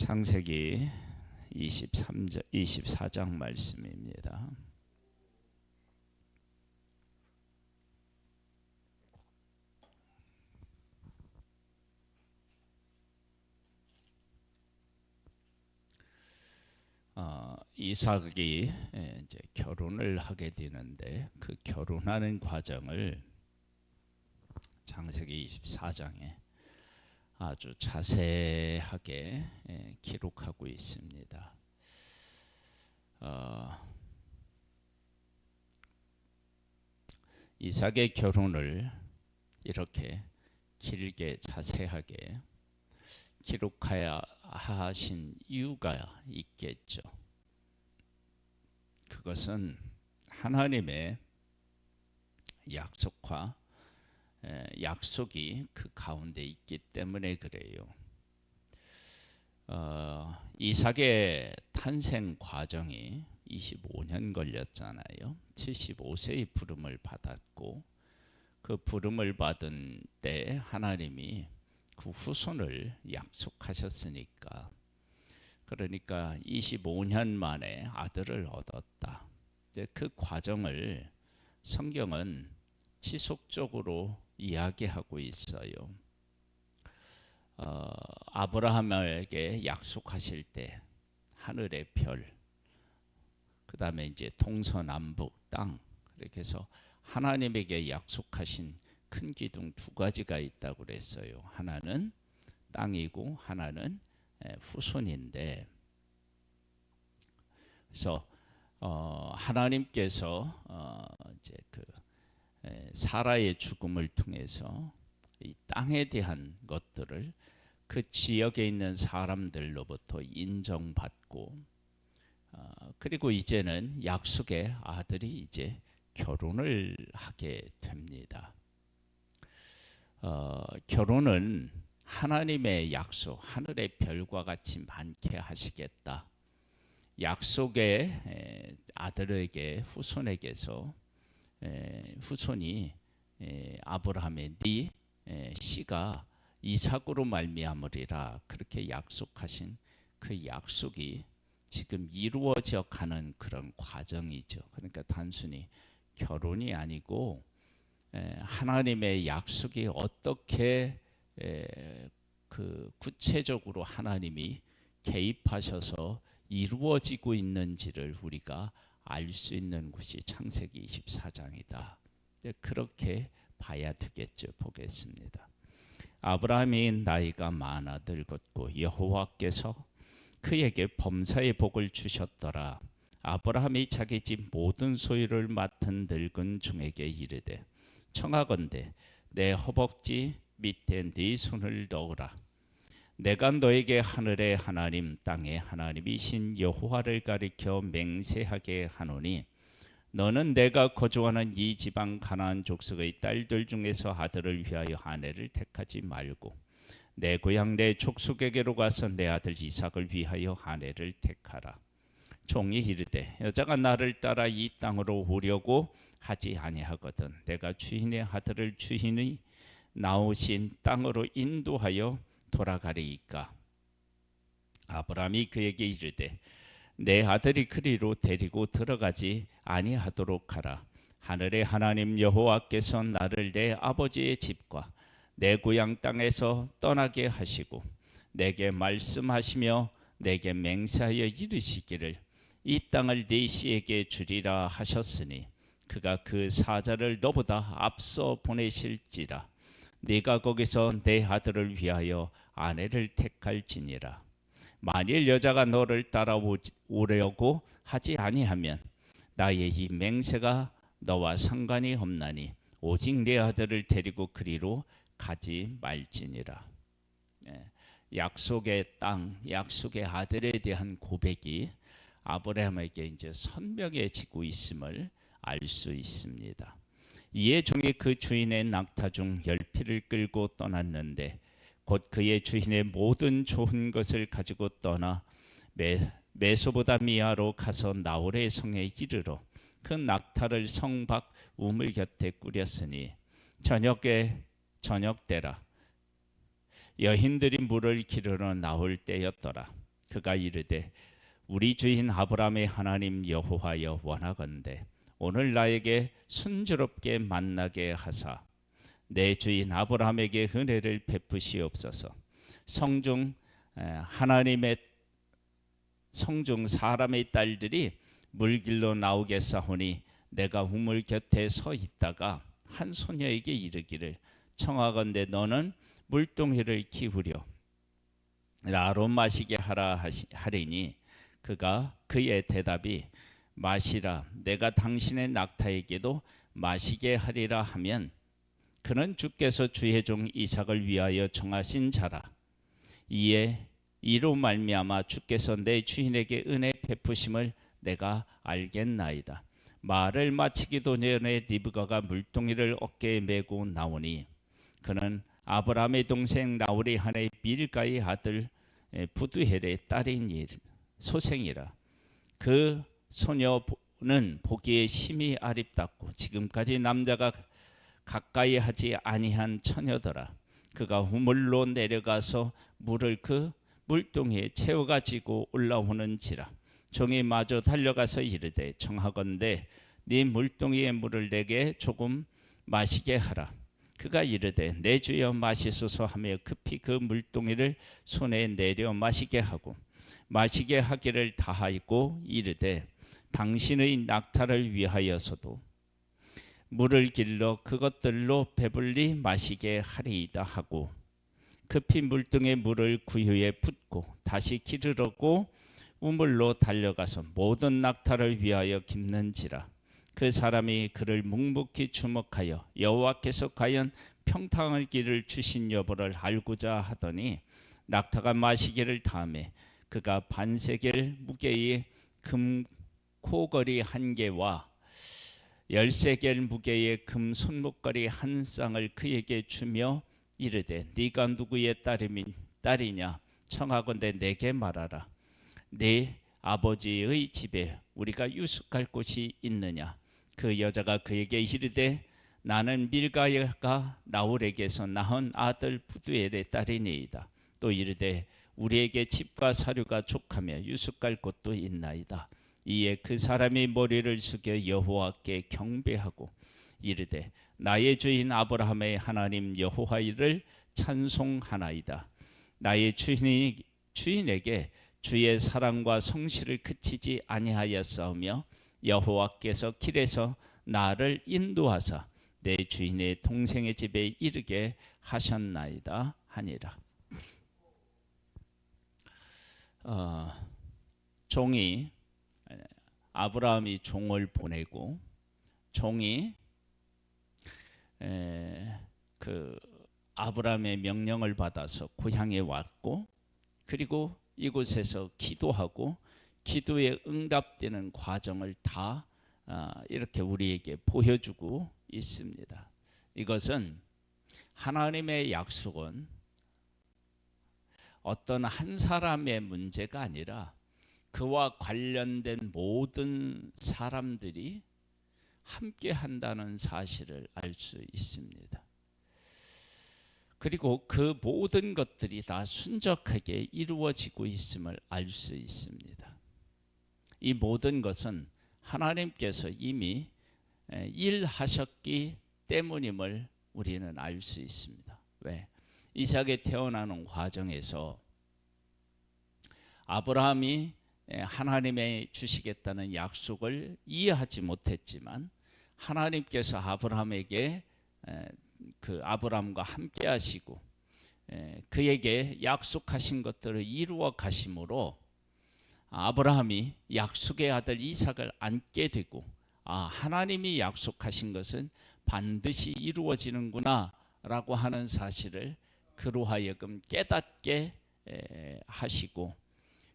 창세기 24장 말씀입니다. 이삭이 이제 결혼을 하게 되는데 그 결혼하는 과정을 창세기 24장에 아주 자세하게 기록하고 있습니다. 이삭의 결혼을 이렇게 길게 자세하게 기록하여 하신 이유가 있겠죠. 그것은 하나님의 약속이 그 가운데 있기 때문에 그래요. 이삭의 탄생 과정이 25년 걸렸잖아요. 75세의 부름을 받았고 그 부름을 받은 때 하나님이 그 후손을 약속하셨으니까, 그러니까 25년 만에 아들을 얻었다. 그 과정을 성경은 지속적으로 이야기하고 있어요. 아브라함에게 약속하실 때 하늘의 별, 그 다음에 이제 동서남북 땅, 이렇게 해서 하나님에게 약속하신 큰 기둥 두 가지가 있다고 그랬어요. 하나는 땅이고 하나는 후손인데, 그래서 하나님께서 이제 그 사라의 죽음을 통해서 이 땅에 대한 것들을 그 지역에 있는 사람들로부터 인정받고, 그리고 이제는 약속의 아들이 이제 결혼을 하게 됩니다. 결혼은 하나님의 약속, 하늘의 별과 같이 많게 하시겠다. 약속의 아들에게 후손에게서 후손이 아브라함의 네 씨가 이삭으로 말미암으리라, 그렇게 약속하신 그 약속이 지금 이루어져 가는 그런 과정이죠. 그러니까 단순히 결혼이 아니고 하나님의 약속이 어떻게 그 구체적으로 하나님이 개입하셔서 이루어지고 있는지를 우리가 알 수 있는 곳이 창세기 24장이다. 그렇게 봐야 되겠죠. 보겠습니다. 아브라함이 나이가 많아 늙었고 여호와께서 그에게 범사의 복을 주셨더라. 아브라함이 자기 집 모든 소유를 맡은 늙은 종에게 이르되, 청하건대 내 허벅지 밑에 네 손을 넣으라. 내가 너에게 하늘의 하나님 땅의 하나님이신 여호와를 가리켜 맹세하게 하노니, 너는 내가 거주하는 이 지방 가나안 족속의 딸들 중에서 아들을 위하여 아내를 택하지 말고 내 고향 내 족속에게로 가서 내 아들 이삭을 위하여 아내를 택하라. 종이 이르되, 여자가 나를 따라 이 땅으로 오려고 하지 아니하거든 내가 주인의 아들을 주인이 나오신 땅으로 인도하여 돌아가리이까. 아브라함이 그에게 이르되, 내 아들이 그리로 데리고 들어가지 아니하도록 하라. 하늘의 하나님 여호와께서 나를 내 아버지의 집과 내 고향 땅에서 떠나게 하시고 내게 말씀하시며 내게 맹세하여 이르시기를, 이 땅을 네 씨에게 주리라 하셨으니 그가 그 사자를 너보다 앞서 보내실지라. 네가 거기서 내 아들을 위하여 아내를 택할지니라. 만일 여자가 너를 따라오려고 하지 아니하면 나의 이 맹세가 너와 상관이 없나니 오직 내 아들을 데리고 그리로 가지 말지니라. 약속의 땅, 약속의 아들에 대한 고백이 아브라함에게 이제 선명해지고 있음을 알 수 있습니다. 이에 종이 그 주인의 낙타 중 10匹를 끌고 떠났는데 곧 그의 주인의 모든 좋은 것을 가지고 떠나 메소보다미아로 가서 나홀의 성에 이르러 그 낙타를 성 밖 우물 곁에 꾸렸으니 저녁 때라 여인들이 물을 기르러 나올 때였더라. 그가 이르되 우리 주인 아브라함의 하나님 여호와여 원하건대 오늘 나에게 순조롭게 만나게 하사 내 주인 아브라함에게 은혜를 베푸시옵소서. 성중 하나님의 성중 사람의 딸들이 물길로 나오겠사오니 내가 우물 곁에 서 있다가 한 소녀에게 이르기를 청하건대 너는 물동이를 기울여 나로 마시게 하라 하리니 그가 그의 대답이 마시라 내가 당신의 낙타에게도 마시게 하리라 하면 그는 주께서 주의 종 이삭을 위하여 정하신 자라. 이로 말미암아 주께서 내 주인에게 은혜 베푸심을 내가 알겠나이다. 말을 마치기도 전에 리브가가 물동이를 어깨에 메고 나오니 그는 아브라함의 동생 나홀의 아내 밀가의 아들 부두헬의 딸인 소생이라. 그 소녀는 보기에 심히 아립답고 지금까지 남자가 가까이 하지 아니한 처녀더라. 그가 우물로 내려가서 물을 그 물동이에 채워가지고 올라오는지라. 종이 마저 달려가서 이르되 청하건대 네 물동이의 물을 내게 조금 마시게 하라. 그가 이르되 내 주여 마시소서 하며 급히 그 물동이를 손에 내려 마시게 하고 마시게 하기를 다하고 이르되 당신의 낙타를 위하여서도 물을 길러 그것들로 배불리 마시게 하리이다 하고 급히 물등에 물을 구유에 붓고 다시 기르러고 우물로 달려가서 모든 낙타를 위하여 깁는지라. 그 사람이 그를 묵묵히 주목하여 여호와께서 과연 평탄한 길을 주신 여부를 알고자 하더니 낙타가 마시기를 다음에 그가 반세겔 무게의 금 코걸이 한 개와 13겔 무게의 금 손목걸이 한 쌍을 그에게 주며 이르되 네가 누구의 딸이냐 청하건대 내게 말하라. 네 아버지의 집에 우리가 유숙할 곳이 있느냐. 그 여자가 그에게 이르되 나는 밀가가 나홀에게서 낳은 아들 부두엘의 딸이니이다. 또 이르되 우리에게 집과 사료가 족하며 유숙할 곳도 있나이다. 이에 그 사람이 머리를 숙여 여호와께 경배하고 이르되 나의 주인 아브라함의 하나님 여호와를 찬송하나이다. 나의 주인에게 주의 사랑과 성실을 그치지 아니하였사오며 여호와께서 길에서 나를 인도하사 내 주인의 동생의 집에 이르게 하셨나이다 하니라. 종이 아브라함이 종을 보내고 종이 그 아브라함의 명령을 받아서 고향에 왔고 그리고 이곳에서 기도하고 기도에 응답되는 과정을 다 이렇게 우리에게 보여주고 있습니다. 이것은 하나님의 약속은 어떤 한 사람의 문제가 아니라 그와 관련된 모든 사람들이 함께 한다는 사실을 알 수 있습니다. 그리고 그 모든 것들이 다 순적하게 이루어지고 있음을 알 수 있습니다. 이 모든 것은 하나님께서 이미 일하셨기 때문임을 우리는 알 수 있습니다. 왜? 이삭이 태어나는 과정에서 아브라함이 하나님의 주시겠다는 약속을 이해하지 못했지만 하나님께서 아브라함에게 그 아브라함과 함께 하시고 그에게 약속하신 것들을 이루어 가심으로 아브라함이 약속의 아들 이삭을 안게 되고 하나님이 약속하신 것은 반드시 이루어지는구나 라고 하는 사실을 그로 하여금 깨닫게 하시고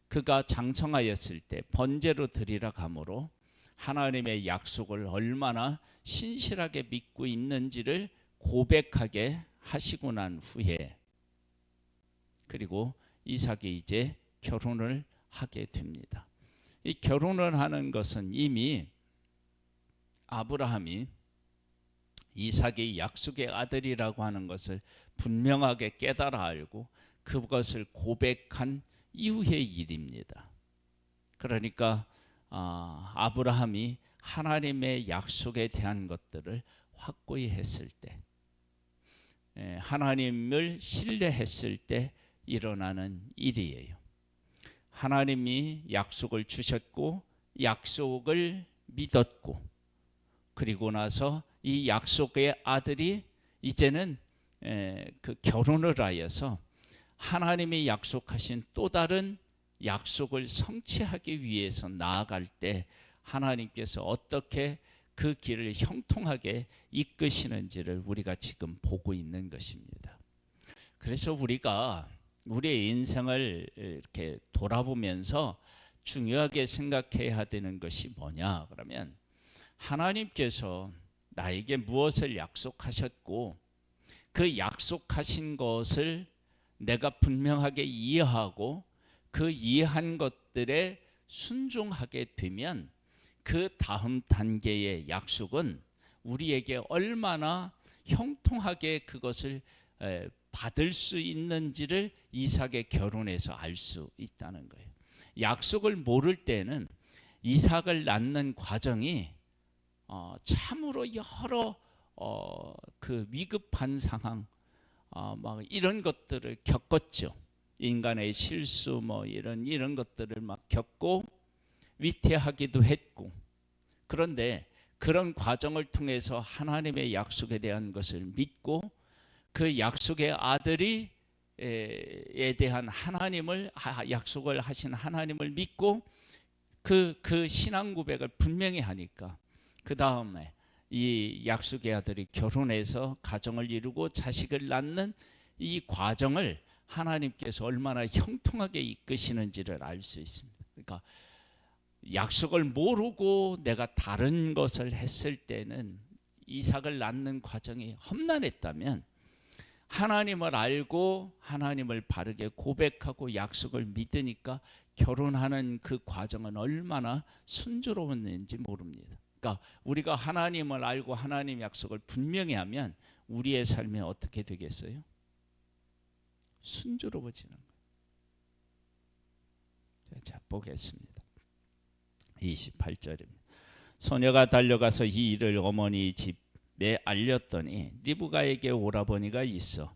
그가 장성하였을 때 번제로 드리라 함으로 하나님의 약속을 얼마나 신실하게 믿고 있는지를 고백하게 하시고 난 후에 그리고 이삭이 이제 결혼을 하게 됩니다. 이 결혼을 하는 것은 이미 아브라함이 이삭이 약속의 아들이라고 하는 것을 분명하게 깨달아 알고 그것을 고백한 이후의 일입니다. 그러니까 아브라함이 하나님의 약속에 대한 것들을 확고히 했을 때, 하나님을 신뢰했을 때 일어나는 일이에요. 하나님이 약속을 주셨고 약속을 믿었고, 그리고 나서 이 약속의 아들이 이제는 그 결혼을 하여서 하나님이 약속하신 또 다른 약속을 성취하기 위해서 나아갈 때 하나님께서 어떻게 그 길을 형통하게 이끄시는지를 우리가 지금 보고 있는 것입니다. 그래서 우리가 우리의 인생을 이렇게 돌아보면서 중요하게 생각해야 되는 것이 뭐냐 그러면, 하나님께서 나에게 무엇을 약속하셨고 그 약속하신 것을 내가 분명하게 이해하고 그 이해한 것들에 순종하게 되면 그 다음 단계의 약속은 우리에게 얼마나 형통하게 그것을 받을 수 있는지를 이삭의 결혼에서 알 수 있다는 거예요. 약속을 모를 때는 이삭을 낳는 과정이 참으로 여러 그 위급한 상황, 막 이런 것들을 겪었죠. 인간의 실수 뭐 이런 것들을 막 겪고 위태하기도 했고, 그런데 그런 과정을 통해서 하나님의 약속에 대한 것을 믿고 그 약속의 아들이 에 대한 하나님을 약속을 하신 하나님을 믿고 그 신앙 고백을 분명히 하니까 그 다음에 이 약속의 아들이 결혼해서 가정을 이루고 자식을 낳는 이 과정을 하나님께서 얼마나 형통하게 이끄시는지를 알 수 있습니다. 그러니까 약속을 모르고 내가 다른 것을 했을 때는 이삭을 낳는 과정이 험난했다면, 하나님을 알고 하나님을 바르게 고백하고 약속을 믿으니까 결혼하는 그 과정은 얼마나 순조로웠는지 모릅니다. 그러니까 우리가 하나님을 알고 하나님 약속을 분명히 하면 우리의 삶이 어떻게 되겠어요? 순조로워지는 거예요. 자, 보겠습니다. 28절입니다. 소녀가 달려가서 이 일을 어머니 집에 알렸더니 리브가에게 오라버니가 있어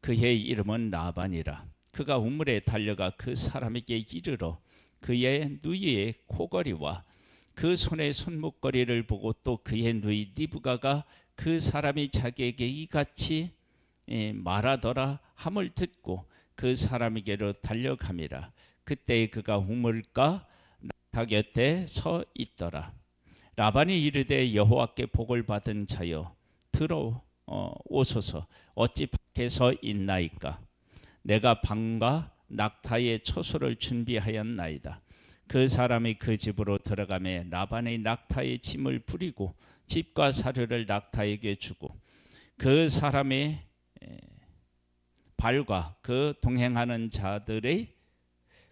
그의 이름은 라반이라. 그가 우물에 달려가 그 사람에게 이르러 그의 누이의 코걸이와 그 손의 손목걸이를 보고 또 그의 누이 리브가가 그 사람이 자기에게 이같이 말하더라 함을 듣고 그 사람에게로 달려가미라. 그때 그가 우물가 낙타 곁에 서 있더라. 라반이 이르되 여호와께 복을 받은 자여 들어오소서. 어찌 밖에 서 있나이까? 내가 방과 낙타의 초소를 준비하였나이다. 그 사람이 그 집으로 들어가매 라반의 낙타의 짐을 부리고 집과 사료를 낙타에게 주고 그 사람의 발과 그 동행하는 자들의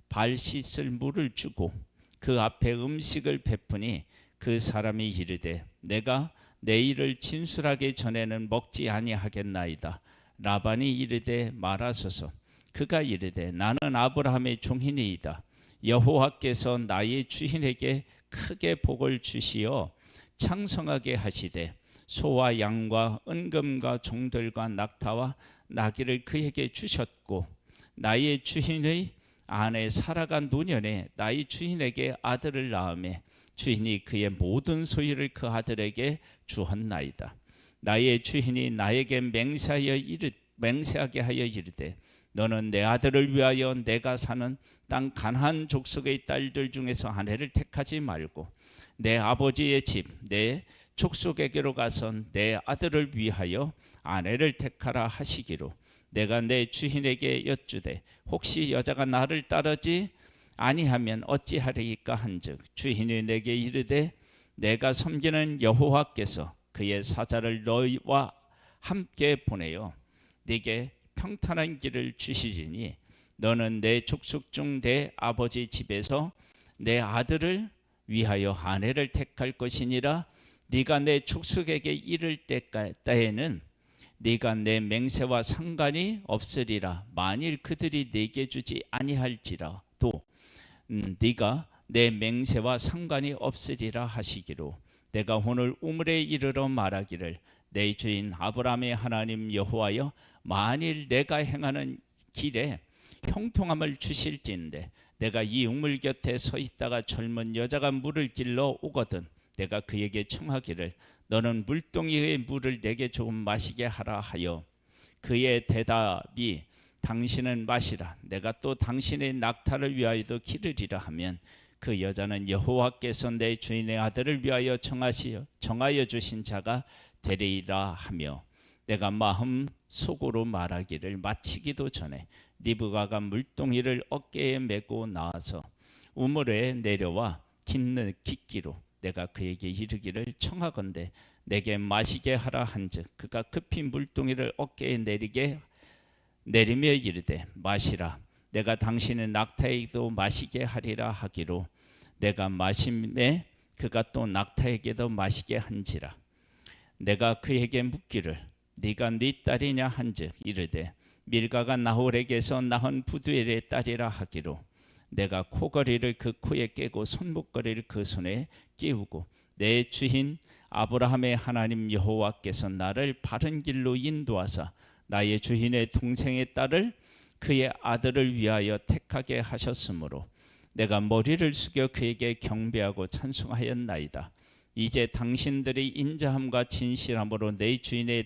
발 씻을 물을 주고 그 앞에 음식을 베푸니 그 사람이 이르되 내가 내 일을 진술하기 전에는 먹지 아니하겠나이다. 라반이 이르되 말하소서. 그가 이르되 나는 아브라함의 종이니이다. 여호와께서 나의 주인에게 크게 복을 주시어 창성하게 하시되 소와 양과 은금과 종들과 낙타와 나귀를 그에게 주셨고 나의 주인의 아내 사라가 노년에 나의 주인에게 아들을 낳으매 주인이 그의 모든 소유를 그 아들에게 주었나이다. 나의 주인이 나에게 맹세하게 하여 이르되 너는 내 아들을 위하여 내가 사는 땅 가나안 족속의 딸들 중에서 아내를 택하지 말고 내 아버지의 집 내 족속에게로 가서 내 아들을 위하여 아내를 택하라 하시기로 내가 내 주인에게 여쭈되 혹시 여자가 나를 따르지 아니하면 어찌하리이까 한즉 주인이 내게 이르되 내가 섬기는 여호와께서 그의 사자를 너희와 함께 보내어 네게 평탄한 길을 주시리니 너는 내 족속 중 내 아버지 집에서 내 아들을 위하여 아내를 택할 것이니라. 네가 내 족속에게 이를 때에는 네가 내 맹세와 상관이 없으리라. 만일 그들이 내게 주지 아니할지라도 네가 내 맹세와 상관이 없으리라 하시기로 내가 오늘 우물에 이르러 말하기를 내 주인 아브라함의 하나님 여호와여 만일 내가 행하는 길에 형통함을 주실지인데 내가 이 우물 곁에 서 있다가 젊은 여자가 물을 길러 오거든 내가 그에게 청하기를 너는 물동이의 물을 내게 조금 마시게 하라 하여 그의 대답이 당신은 마시라 내가 또 당신의 낙타를 위하여도 기르리라 하면 그 여자는 여호와께서 내 주인의 아들을 위하여 정하여 주신 자가 되리라 하며 내가 마음 속으로 말하기를 마치기도 전에 리브가가 물동이를 어깨에 메고 나와서 우물에 내려와 깊기로 내가 그에게 이르기를 청하건대 내게 마시게 하라 한즉 그가 급히 물동이를 어깨에 내리며 이르되 마시라 내가 당신의 낙타에게도 마시게 하리라 하기로 내가 마심에 그가 또 낙타에게도 마시게 한지라 내가 그에게 묻기를 네가 네 딸이냐 한즉 이르되 밀가가 나홀에게서 낳은 부두엘의 딸이라 하기로 내가 코걸이를 그 코에 깨고 손목걸이를 그 손에 끼우고 내 주인 아브라함의 하나님 여호와께서 나를 바른 길로 인도하사 나의 주인의 동생의 딸을 그의 아들을 위하여 택하게 하셨으므로 내가 머리를 숙여 그에게 경배하고 찬송하였나이다. 이제 당신들이 인자함과 진실함으로 내 주인에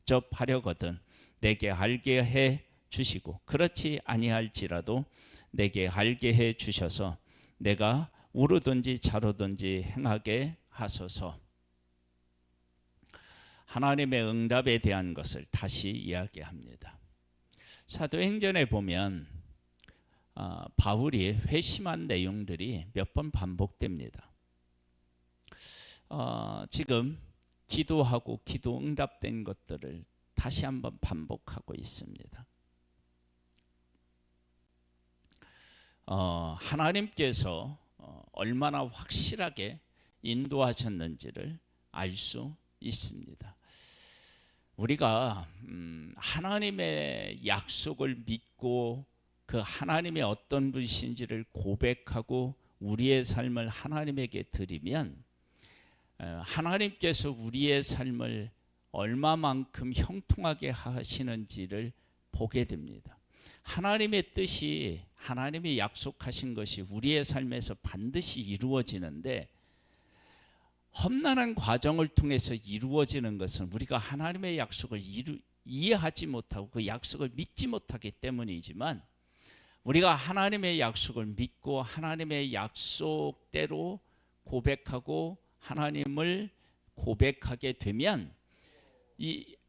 대접하려거든 내게 알게 해 주시고 그렇지 아니할지라도 내게 알게 해 주셔서 내가 우르든지 자르든지 행하게 하소서. 하나님의 응답에 대한 것을 다시 이야기합니다. 사도행전에 보면 바울이 회심한 내용들이 몇 번 반복됩니다. 지금 기도하고 기도 응답된 것들을 다시 한번 반복하고 있습니다. 하나님께서 얼마나 확실하게 인도하셨는지를 알 수 있습니다. 우리가 하나님의 약속을 믿고 그 하나님의 어떤 분이신지를 고백하고 우리의 삶을 하나님에게 드리면 하나님께서 우리의 삶을 얼마만큼 형통하게 하시는지를 보게 됩니다. 하나님의 뜻이 하나님이 약속하신 것이 우리의 삶에서 반드시 이루어지는데 험난한 과정을 통해서 이루어지는 것은 우리가 하나님의 약속을 이해하지 못하고 그 약속을 믿지 못하기 때문이지만 우리가 하나님의 약속을 믿고 하나님의 약속대로 고백하고 하나님을 고백하게 되면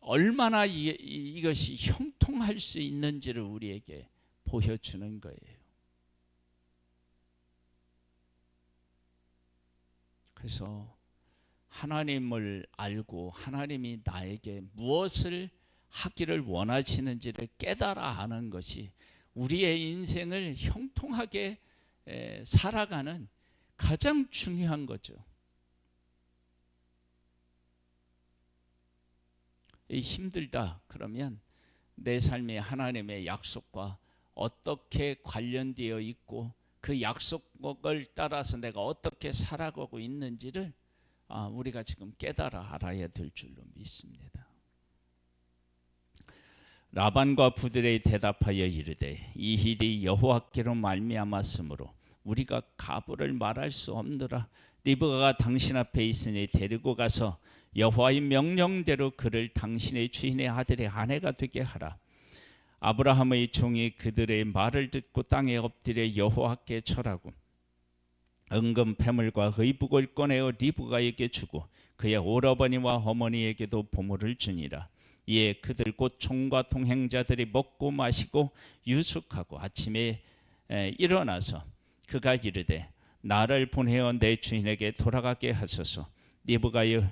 얼마나 이것이 형통할 수 있는지를 우리에게 보여주는 거예요. 그래서 하나님을 알고 하나님이 나에게 무엇을 하기를 원하시는지를 깨달아 아는 것이 우리의 인생을 형통하게 살아가는 가장 중요한 거죠. 힘들다 그러면 내 삶이 하나님의 약속과 어떻게 관련되어 있고 그 약속을 따라서 내가 어떻게 살아가고 있는지를 우리가 지금 깨달아 알아야 될 줄로 믿습니다. 라반과 부들에 대답하여 이르되 이 일이 여호와께로 말미암았으므로 우리가 가부를 말할 수 없느라 리브가가 당신 앞에 있으니 데리고 가서 여호와의 명령대로 그를 당신의 주인의 아들의 아내가 되게 하라. 아브라함의 종이 그들의 말을 듣고 땅에 엎드려 여호와께 절하고 은금 패물과 의복을 꺼내어 리브가에게 주고 그의 오라버니와 어머니에게도 보물을 주니라. 이에 그들 곧 종과 동행자들이 먹고 마시고 유숙하고 아침에 일어나서 그가 이르되 나를 보내어 내 주인에게 돌아가게 하소서. 리브가의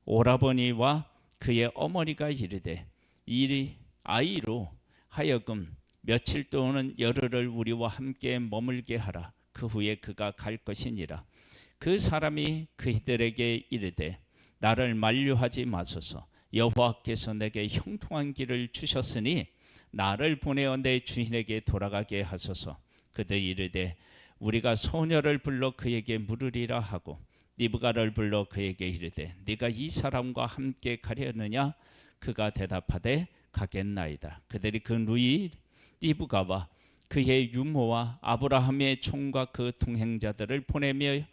오라버니와 그의 어머니가 이르되 이 아이로 하여금 며칠 동안 열흘을 우리와 함께 머물게 하라. 그 후에 그가 갈 것이니라. 그 사람이 그들에게 이르되 나를 만류하지 마소서. 여호와께서 내게 형통한 길을 주셨으니 나를 보내어 내 주인에게 돌아가게 하소서. 그들이 이르되 우리가 소녀를 불러 그에게 물으리라 하고 리브가를 불러 그에게 이르되 네가 이 사람과 함께 가려느냐? 그가 대답하되 가겠나이다. 그들이 그 누이 리브가와 그의 유모와 아브라함의 총과 그 동행자들을 보내며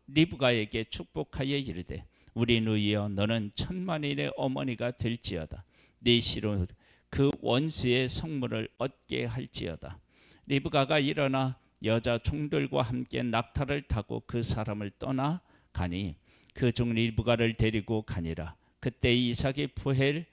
리브가에게 축복하여 이르되 우리 누이여 너는 천만인의 어머니가 될지어다. 네 시로 그 원수의 성물을 얻게 할지어다. 리브가가 일어나 여자 종들과 함께 낙타를 타고 그 사람을 떠나 가니 그 종 리브가를 데리고 가니라. 그때 이삭이 부엘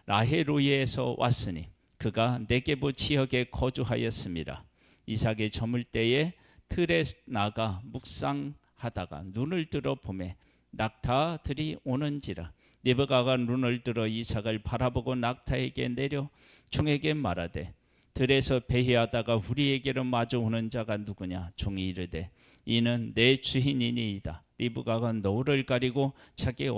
라헤로이에서 왔으니 그가 네게부 지역에 거주하였습니다. 이삭이 저물 때에 들에 나가 묵상하다가 눈을 들어 보매 낙타들이 오는지라. 리브가가 눈을 들어 이삭을 바라보고 낙타에게 내려 종에게 말하되 들에서 배회하다가 우리에게로 마주 오는 자가 누구냐? 종이 이르되 이는 내 주인이니이다. 리브가가 너울을 가지고 자기의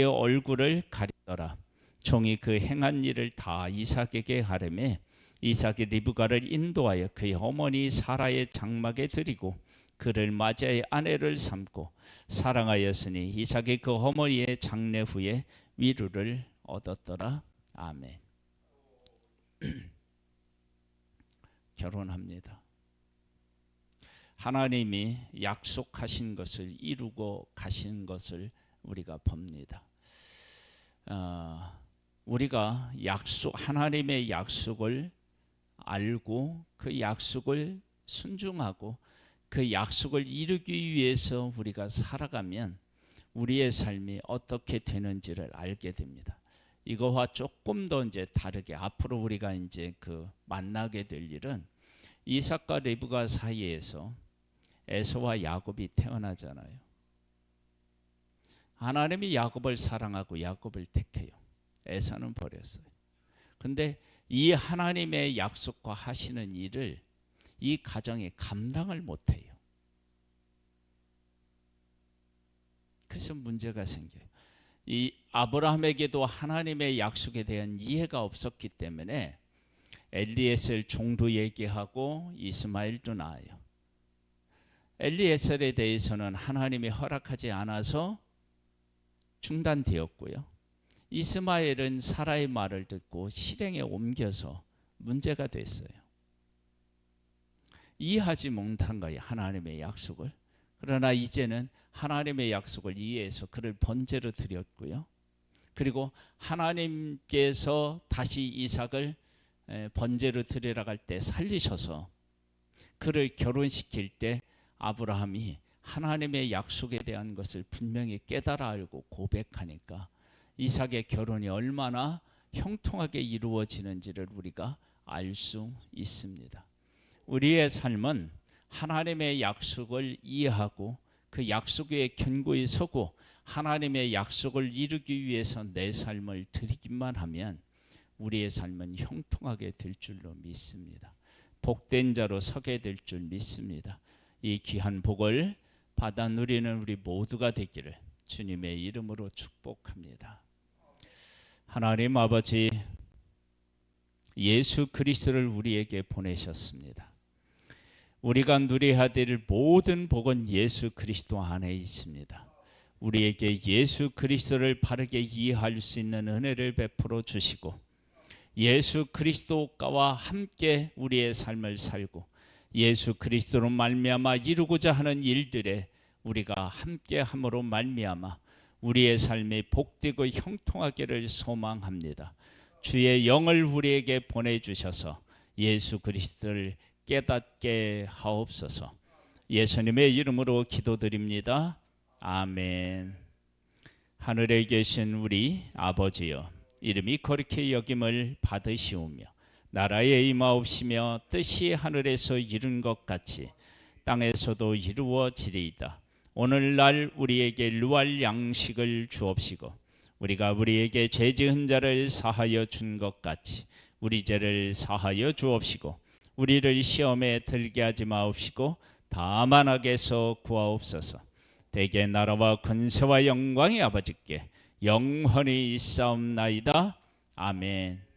얼굴을 가리더라. 종이 그 행한 일을 다 이삭에게 하려매 이삭이 리브가를 인도하여 그의 어머니 사라의 장막에 들이고 그를 맞이하여 아내를 삼고 사랑하였으니 이삭이 그 어머니의 장례 후에 위로를 얻었더라. 아멘. 결혼합니다. 하나님이 약속하신 것을 이루고 가신 것을 우리가 봅니다. 우리가 하나님의 약속을 알고 그 약속을 순종하고 그 약속을 이루기 위해서 우리가 살아가면 우리의 삶이 어떻게 되는지를 알게 됩니다. 이거와 조금 더 이제 다르게 앞으로 우리가 이제 만나게 될 일은 이삭과 리브가 사이에서 에서와 야곱이 태어나잖아요. 하나님이 야곱을 사랑하고 야곱을 택해요. 에서는 버렸어요. 근데 이 하나님의 약속과 하시는 일을 이 가정이 감당을 못해요. 그래서 문제가 생겨요. 이 아브라함에게도 하나님의 약속에 대한 이해가 없었기 때문에 엘리에셀 종도 얘기하고 이스마엘도 낳아요. 엘리에셀에 대해서는 하나님이 허락하지 않아서 중단되었고요. 이스마엘은 사라의 말을 듣고 실행에 옮겨서 문제가 됐어요. 이해하지 못한 거예요, 하나님의 약속을. 그러나 이제는 하나님의 약속을 이해해서 그를 번제로 드렸고요. 그리고 하나님께서 다시 이삭을 번제로 드리러 갈 때 살리셔서 그를 결혼시킬 때 아브라함이 하나님의 약속에 대한 것을 분명히 깨달아 알고 고백하니까 이삭의 결혼이 얼마나 형통하게 이루어지는지를 우리가 알 수 있습니다. 우리의 삶은 하나님의 약속을 이해하고 그 약속 위에 견고히 서고 하나님의 약속을 이루기 위해서 내 삶을 드리기만 하면 우리의 삶은 형통하게 될 줄로 믿습니다. 복된 자로 서게 될 줄 믿습니다. 이 귀한 복을 받아 누리는 우리 모두가 되기를 주님의 이름으로 축복합니다. 하나님 아버지, 예수 그리스도를 우리에게 보내셨습니다. 우리가 누려야 될 모든 복은 예수 그리스도 안에 있습니다. 우리에게 예수 그리스도를 바르게 이해할 수 있는 은혜를 베풀어 주시고 예수 그리스도와 함께 우리의 삶을 살고 예수 그리스도로 말미암아 이루고자 하는 일들에 우리가 함께함으로 말미암아 우리의 삶이 복되고 형통하기를 소망합니다. 주의 영을 우리에게 보내주셔서 예수 그리스도를 깨닫게 하옵소서. 예수님의 이름으로 기도드립니다. 아멘. 하늘에 계신 우리 아버지여, 이름이 거룩히 여김을 받으시오며 나라에 임하옵시며 뜻이 하늘에서 이룬 것 같이 땅에서도 이루어지리이다. 오늘날 우리에게 루알 양식을 주옵시고 우리가 우리에게 죄 지은 자를 사하여 준 것 같이 우리 죄를 사하여 주옵시고 우리를 시험에 들게 하지 마옵시고 다만 악에서 구하옵소서. 대개 나라와 권세와 영광이 아버지께 영원히 있사옵나이다. 아멘.